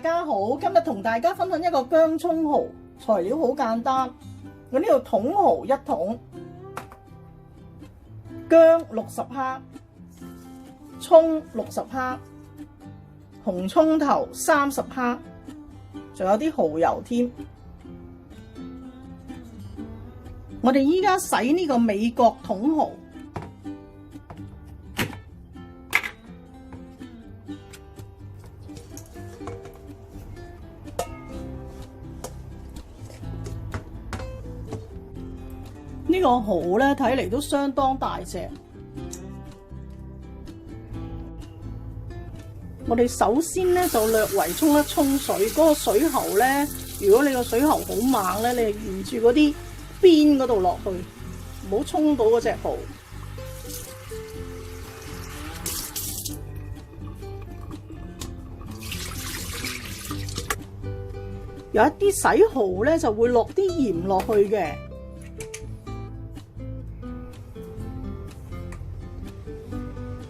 大家好，今日同大家分享一個薑蔥蠔，材料好簡單。我呢度茼蠔1桶，薑60克，蔥60克，紅蔥頭30克，仲有啲蠔油添。我哋依家洗呢個美國茼蠔。呢個蠔咧睇嚟都相當大隻。我哋首先咧就略為沖一沖水，嗰個水喉咧，如果你個水喉好猛咧，你沿住嗰啲邊嗰度落去，唔好沖到嗰隻蠔。有一啲洗蠔咧就會落啲鹽落去嘅。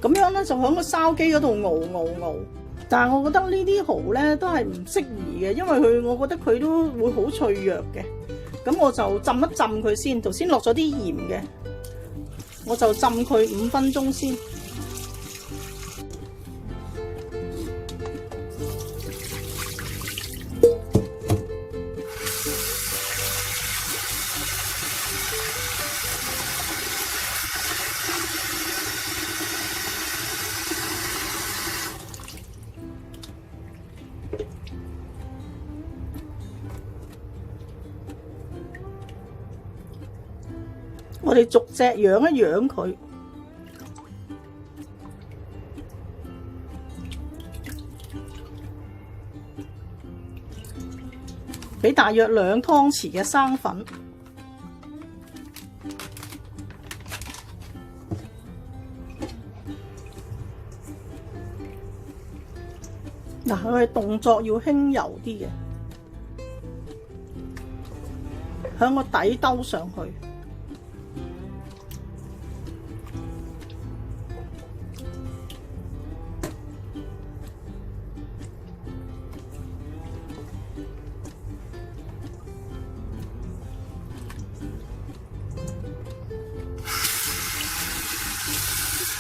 咁樣咧就喺個筲箕嗰度熬，但係我覺得呢啲蠔咧都係唔適宜嘅，因為我覺得佢都會好脆弱嘅。咁我就浸一浸佢先，頭先落咗啲鹽嘅，我就浸佢5分鐘先。我哋逐隻揚一揚佢，俾大約2湯匙嘅生粉，嗱，佢嘅動作要輕柔啲嘅，響個底兜上去。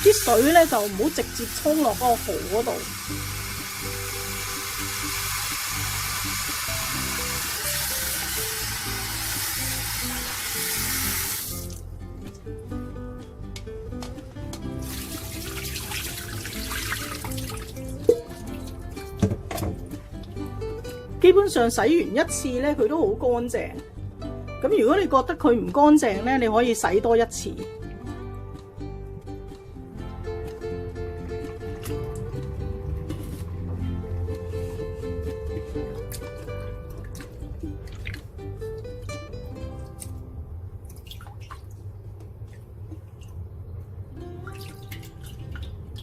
啲水咧就唔好直接沖落嗰個蠔嗰度，基本上洗完一次咧，佢都好乾淨。咁如果你覺得佢唔乾淨咧，你可以洗多1次。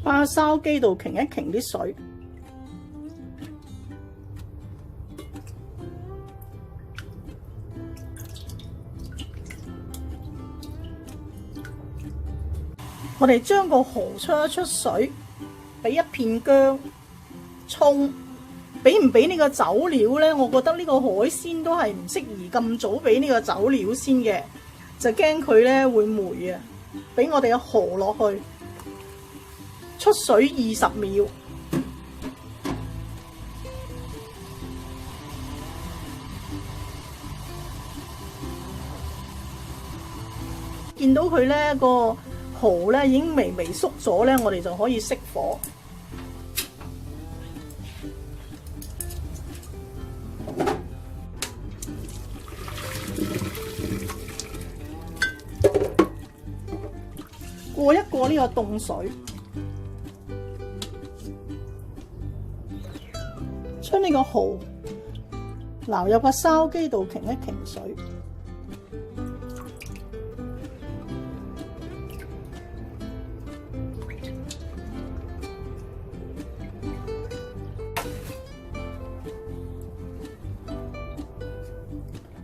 擺喺筲箕度擎一擎啲水，我哋將個蠔出一出水，俾一片薑、蔥，俾唔俾呢個酒料呢？我覺得呢個海鮮都係唔適宜咁早俾呢個酒料先嘅，就驚佢呢會霉啊！俾我哋嘅蠔落去。出水20秒，見到佢咧個蠔咧已經微微縮咗咧，我哋就可以熄火。過一過呢個凍水。將呢個蠔撈入個筲箕度擎一擎水，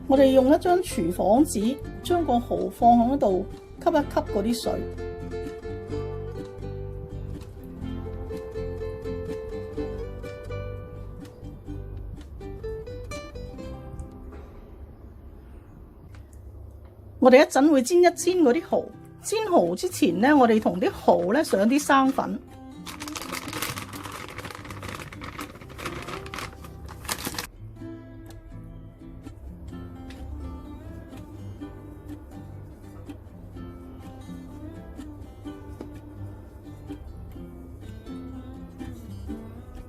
我哋用一張廚房紙將個蠔放喺度，吸一吸嗰啲水。我哋一陣會煎一煎嗰啲蠔，煎蠔之前呢，我哋同啲蠔呢上啲生粉。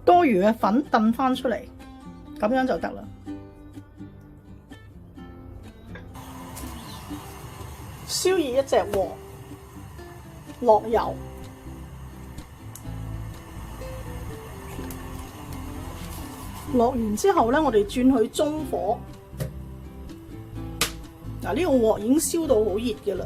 多餘嘅粉燉翻出嚟，咁樣就得啦。燒熱一隻鑊，落油，落完之後咧，我哋轉去中火。嗱，呢個鑊已經燒到好熱嘅啦。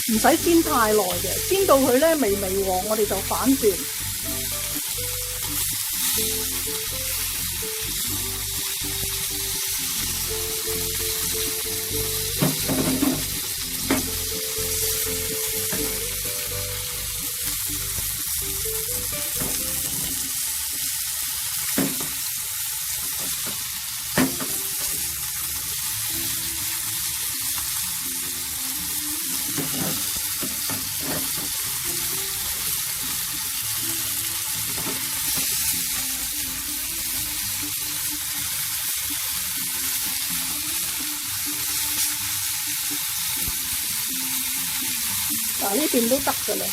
唔使煎太耐嘅，煎到佢咧微黃，我哋就反轉。嗱，呢邊都得㗎啦，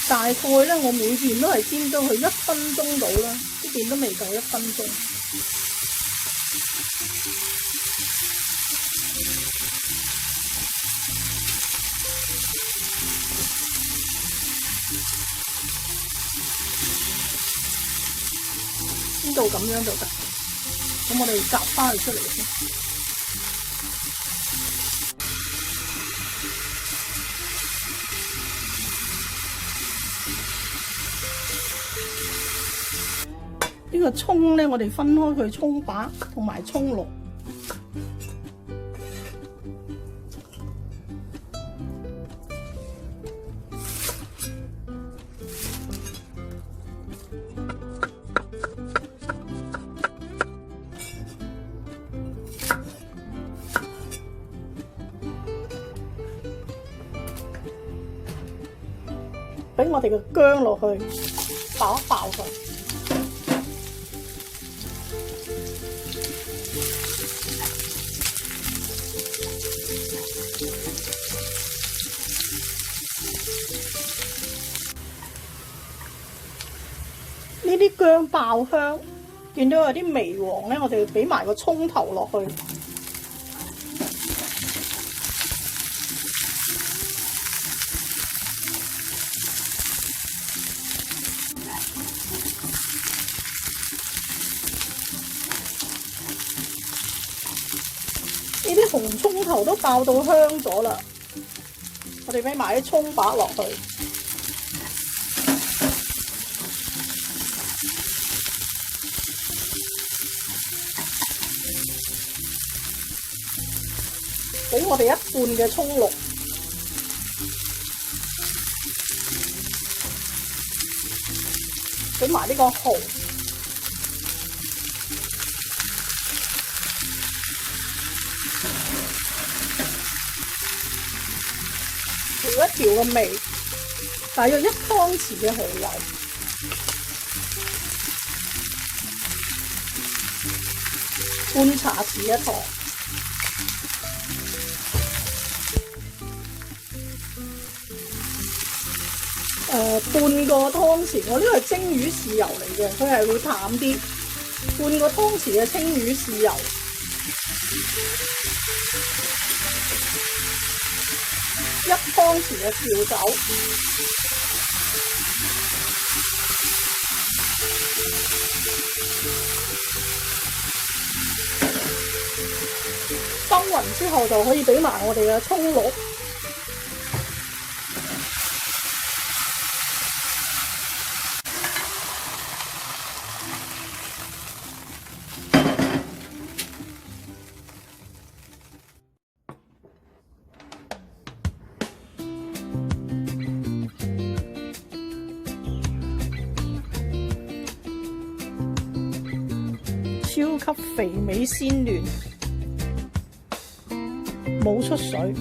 大概咧我每邊都係煎到佢1分鐘到啦，呢邊都未夠1分鐘。煎到咁樣就得，咁我哋夾翻佢出嚟先。呢個葱咧，我哋分開佢葱把同埋葱綠。俾我哋嘅薑落去，爆一爆佢。呢啲薑爆香，見到有啲微黃咧，我哋俾埋個葱頭落去。呢啲紅葱頭都爆到香咗啦，我哋俾埋啲葱把落去。俾我哋一半嘅葱綠，俾埋呢個蠔，調一調個味，大約1湯匙嘅蠔油，半茶匙嘅糖。半個湯匙，我呢個係蒸魚豉油嚟嘅，佢係會淡啲。半個湯匙嘅青魚豉油，1湯匙嘅調酒，勻之後，就可以俾埋我哋嘅葱落。超級肥美鮮嫩，冇出水。